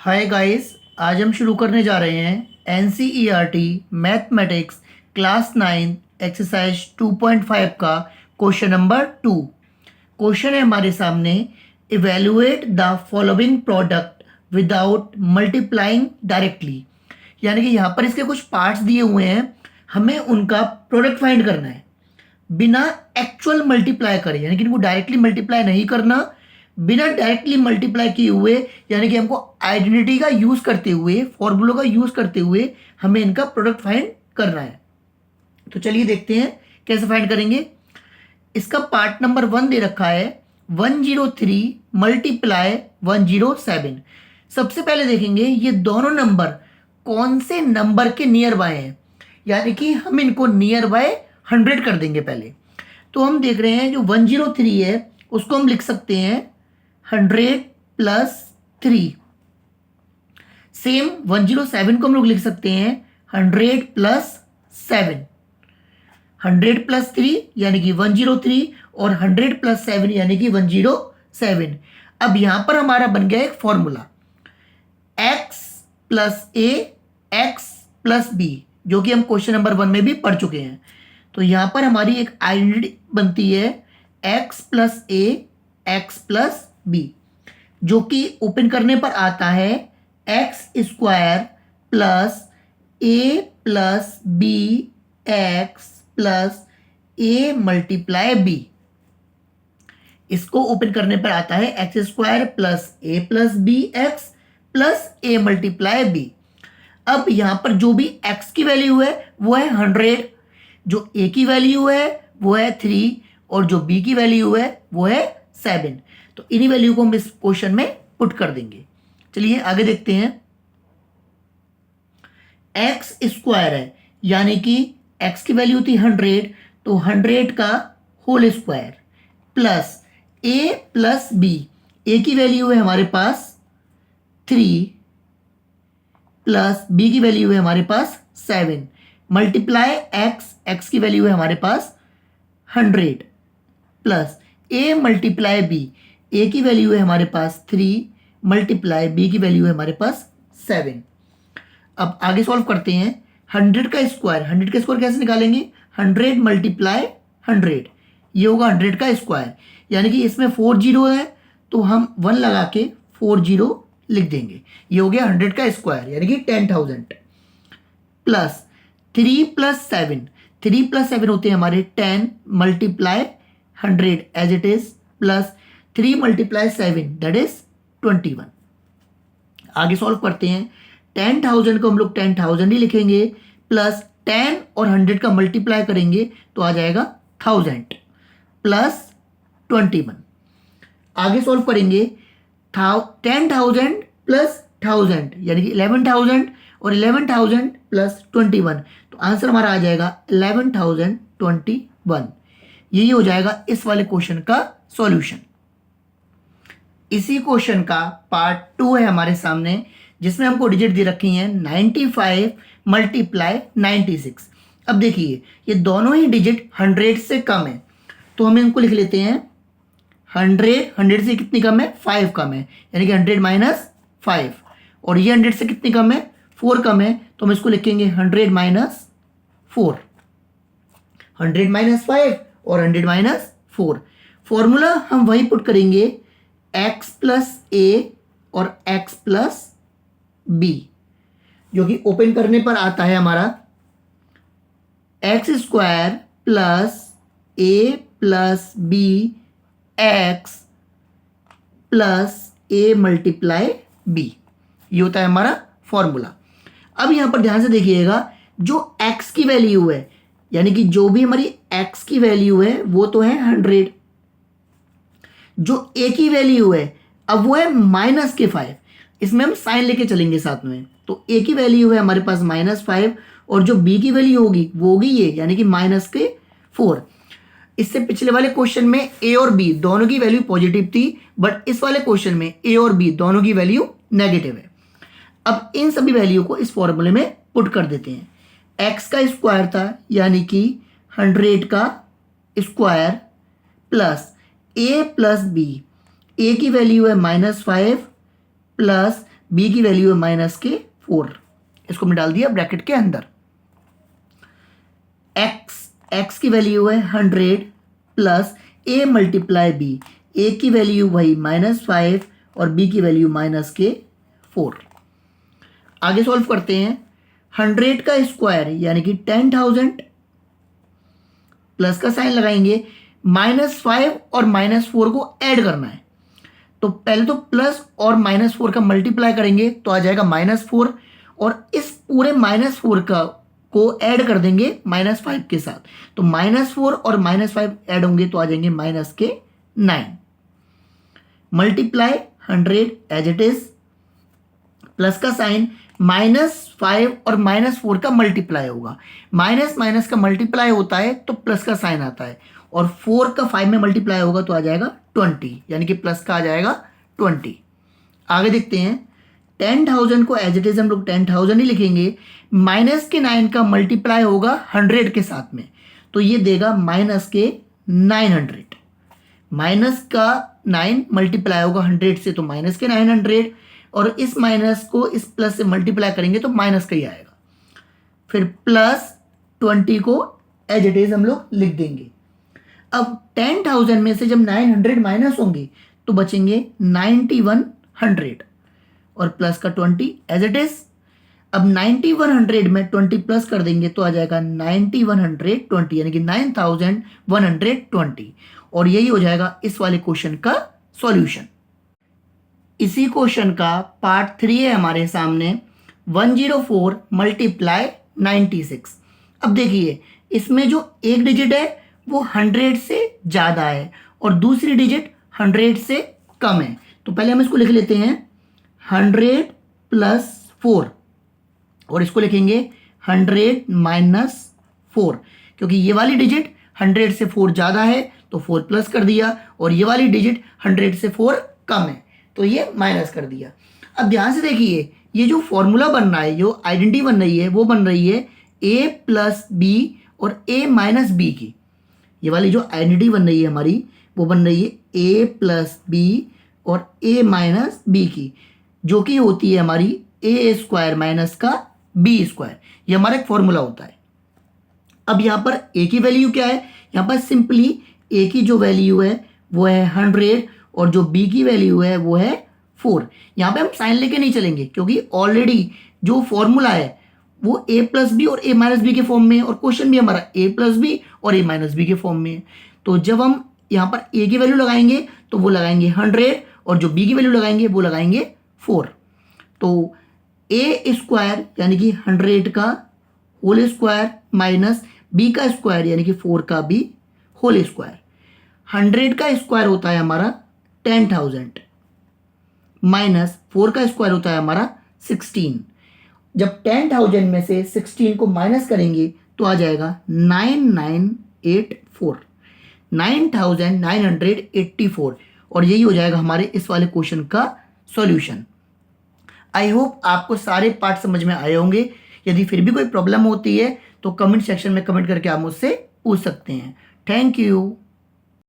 Hi guys, आज हम शुरू करने जा रहे हैं एनसीईआरटी मैथमेटिक्स क्लास 9 एक्सरसाइज 2.5 का क्वेश्चन नंबर 2। क्वेश्चन है हमारे सामने, evaluate the following product without multiplying directly. यानी कि यहाँ पर इसके कुछ पार्ट्स दिए हुए हैं, हमें उनका प्रोडक्ट फाइंड करना है बिना एक्चुअल मल्टीप्लाई करे, यानी कि इनको डायरेक्टली मल्टीप्लाई नहीं करना। बिना डायरेक्टली मल्टीप्लाई किए हुए यानी कि हमको आइडेंटिटी का यूज करते हुए, फॉर्मूलों का यूज करते हुए हमें इनका प्रोडक्ट फाइंड करना है। तो चलिए देखते हैं कैसे फाइंड करेंगे। इसका पार्ट नंबर 1 दे रखा है 103 मल्टीप्लाई 107। सबसे पहले देखेंगे ये दोनों नंबर कौन से नंबर के नियर बाय हैं, यानी कि हम इनको नियर बाय 100 कर देंगे पहले। तो हम देख रहे हैं जो 103 है उसको हम लिख सकते हैं 100 प्लस 3। सेम 107 को हम लोग लिख सकते हैं 100 प्लस 7। 100 प्लस 3 यानी कि 103 और 100 प्लस 7 यानी कि 107। अब यहां पर हमारा बन गया एक फॉर्मूला x प्लस ए एक्स प्लस बी, जो कि हम क्वेश्चन नंबर 1 में भी पढ़ चुके हैं। तो यहां पर हमारी एक आइडेंटिटी बनती है x प्लस ए एक्स प्लस बी, जो कि ओपन करने पर आता है x square plus A plus B x plus A multiply B. इसको ओपन करने पर आता है x square plus A plus B x plus A multiply B. अब यहां पर जो भी x की वैल्यू है वो है 100, जो a की वैल्यू है वो है 3 और जो b की वैल्यू है वो है 7। तो इन्हीं वैल्यू को हम इस क्वेश्चन में पुट कर देंगे। चलिए आगे देखते हैं। एक्स स्क्वायर है यानी कि x की वैल्यू थी 100, तो 100 का whole square plus a plus b, a की वैल्यू है हमारे पास 3 प्लस b की वैल्यू है हमारे पास 7 मल्टीप्लाई x की वैल्यू है हमारे पास 100 plus a multiply b, a की वैल्यू है हमारे पास 3 मल्टीप्लाई b की वैल्यू है हमारे पास 7। अब आगे सॉल्व करते हैं। 100 का स्क्वायर कैसे निकालेंगे? 100 मल्टीप्लाई 100, ये होगा 100 का स्क्वायर, यानी कि इसमें 4 जीरो है तो हम 1 लगा के 4 जीरो लिख देंगे। ये हो गया 100 का स्क्वायर यानी कि 10,000 प्लस 3 प्लस 7 होते हैं हमारे 10 multiply 100 as it is plus 3 multiply 7 that is 21। आगे सॉल्व करते हैं। 10,000 को हम लोग 10,000 ही लिखेंगे प्लस 10 और 100 का मल्टीप्लाई करेंगे तो आ जाएगा 1000 प्लस 21। आगे सॉल्व करेंगे 10,000 प्लस 1000 यानी कि 11,000 और 11,000 प्लस 21, तो आंसर हमारा आ जाएगा 11,021। यही हो जाएगा इस वाले क्वेश्चन का सॉल्यूशन। इसी क्वेश्चन का पार्ट 2 है हमारे सामने, जिसमें हमको डिजिट दे रखी हैं 95 मल्टीप्लाई 96। अब देखिए ये दोनों ही डिजिट 100 से कम है, तो हम इनको लिख लेते हैं 100 से कितनी कम है? 5 कम है, यानी कि 100 माइनस 5। और ये 100 से कितनी कम है? 4 कम है, तो हम इसको लिखेंगे 100 माइनस 4। 100 माइनस 5 और 100 माइनस 4। फॉर्मूला हम वही पुट करेंगे x प्लस ए और x प्लस बी, जो कि ओपन करने पर आता है हमारा x square plus A plus B x plus A multiply B. ये होता है हमारा फॉर्मूला। अब यहां पर ध्यान से देखिएगा, जो x की वैल्यू है यानी कि जो भी हमारी x की वैल्यू है वो तो है 100, जो a की वैल्यू है अब वो है माइनस के 5। इसमें हम साइन लेके चलेंगे साथ में, तो a की वैल्यू है हमारे पास -5 और जो b की वैल्यू होगी वो होगी ये, यानी कि माइनस के 4। इससे पिछले वाले क्वेश्चन में a और b दोनों की वैल्यू पॉजिटिव थी, बट इस वाले क्वेश्चन में a और b दोनों की वैल्यू नेगेटिव है। अब इन सभी वैल्यू को इस फॉर्मूले में पुट कर देते हैं। x का स्क्वायर था यानी कि 100 का square plus a plus B, A की वैल्यू है -5 प्लस बी की वैल्यू है माइनस के 4, इसको हमने डाल दिया ब्रैकेट के अंदर। एक्स की वैल्यू है 100 plus A multiply B, A की वैल्यू वही -5 और बी की वैल्यू माइनस के 4। आगे सॉल्व करते हैं। 100 का स्क्वायर यानी कि 10,000 प्लस का साइन लगाएंगे, -5 और -4 को ऐड करना है। तो पहले तो प्लस और -4 का मल्टीप्लाई करेंगे तो आ जाएगा -4, और इस पूरे -4 का को ऐड कर देंगे -5 के साथ, तो -4 और -5 ऐड होंगे तो आ जाएंगे -9। Multiply 100 as it is, plus का साइन, -5 और -4 का मल्टीप्लाई होगा, माइनस माइनस का मल्टीप्लाई होता है तो प्लस का साइन आता है, और 4 का 5 में मल्टीप्लाई होगा तो आ जाएगा 20, यानी कि प्लस का आ जाएगा 20। आगे देखते हैं। 10,000 को एज इट इज हम लोग 10,000 ही लिखेंगे, माइनस के 9 का मल्टीप्लाई होगा 100 के साथ में, तो ये देगा माइनस के 900। माइनस का 9 मल्टीप्लाई होगा 100 से तो माइनस के 900, और इस माइनस को इस प्लस से मल्टीप्लाई करेंगे तो माइनस का ही आएगा। फिर प्लस 20 को एज इट इज हम लोग लिख देंगे। अब 10,000 में से जब 900 माइनस होंगे तो बचेंगे 9100, और प्लस का 20 एज इट इज। अब 9100 में 20 प्लस कर देंगे तो आ जाएगा 9120, यानी कि 9120, और यही हो जाएगा इस वाले क्वेश्चन का सॉल्यूशन। इसी क्वेश्चन का पार्ट 3 है हमारे सामने, 104 मल्टीप्लाई 96। अब देखिए इसमें जो एक डिजिट है वो 100 से ज़्यादा है और दूसरी डिजिट 100 से कम है, तो पहले हम इसको लिख लेते हैं 100 प्लस 4, और इसको लिखेंगे 100 माइनस 4, क्योंकि ये वाली डिजिट 100 से 4 ज़्यादा है तो 4 प्लस कर दिया, और ये वाली डिजिट 100 से 4 कम है तो ये माइनस कर दिया। अब ध्यान से देखिए, ये जो फॉर्मूला बन रहा है, जो आइडेंटिटी बन रही है वो बन रही है a प्लस बी और a माइनस बी की। ये वाली जो आइडेंटिटी बन रही है हमारी वो बन रही है a प्लस बी और a माइनस बी की, जो कि होती है हमारी a स्क्वायर माइनस का b स्क्वायर। ये हमारा एक फॉर्मूला होता है। अब यहाँ पर a की वैल्यू क्या है, यहाँ पर सिंपली a की जो वैल्यू है वो है 100 और जो b की वैल्यू है वो है 4। यहाँ पे हम साइन लेके नहीं चलेंगे क्योंकि ऑलरेडी जो फॉर्मूला है वो a प्लस बी और a माइनस बी के फॉर्म में है, और क्वेश्चन भी हमारा a प्लस बी और a माइनस बी के फॉर्म में है। तो जब हम यहाँ पर a की वैल्यू लगाएंगे तो वो लगाएंगे 100, और जो b की वैल्यू लगाएंगे वो लगाएंगे 4। तो a स्क्वायर यानी कि 100 का होल स्क्वायर माइनस b का स्क्वायर यानी कि 4 का भी होल स्क्वायर। 100 का स्क्वायर होता है हमारा 10,000 माइनस 4 का स्क्वायर होता है हमारा 16। जब 10,000 में से 16 को माइनस करेंगे तो आ जाएगा 9984, 9984, और यही हो जाएगा हमारे इस वाले क्वेश्चन का सॉल्यूशन। आई होप आपको सारे पार्ट समझ में आए होंगे। यदि फिर भी कोई प्रॉब्लम होती है तो कमेंट सेक्शन में कमेंट करके आप मुझसे पूछ सकते हैं। Thank you.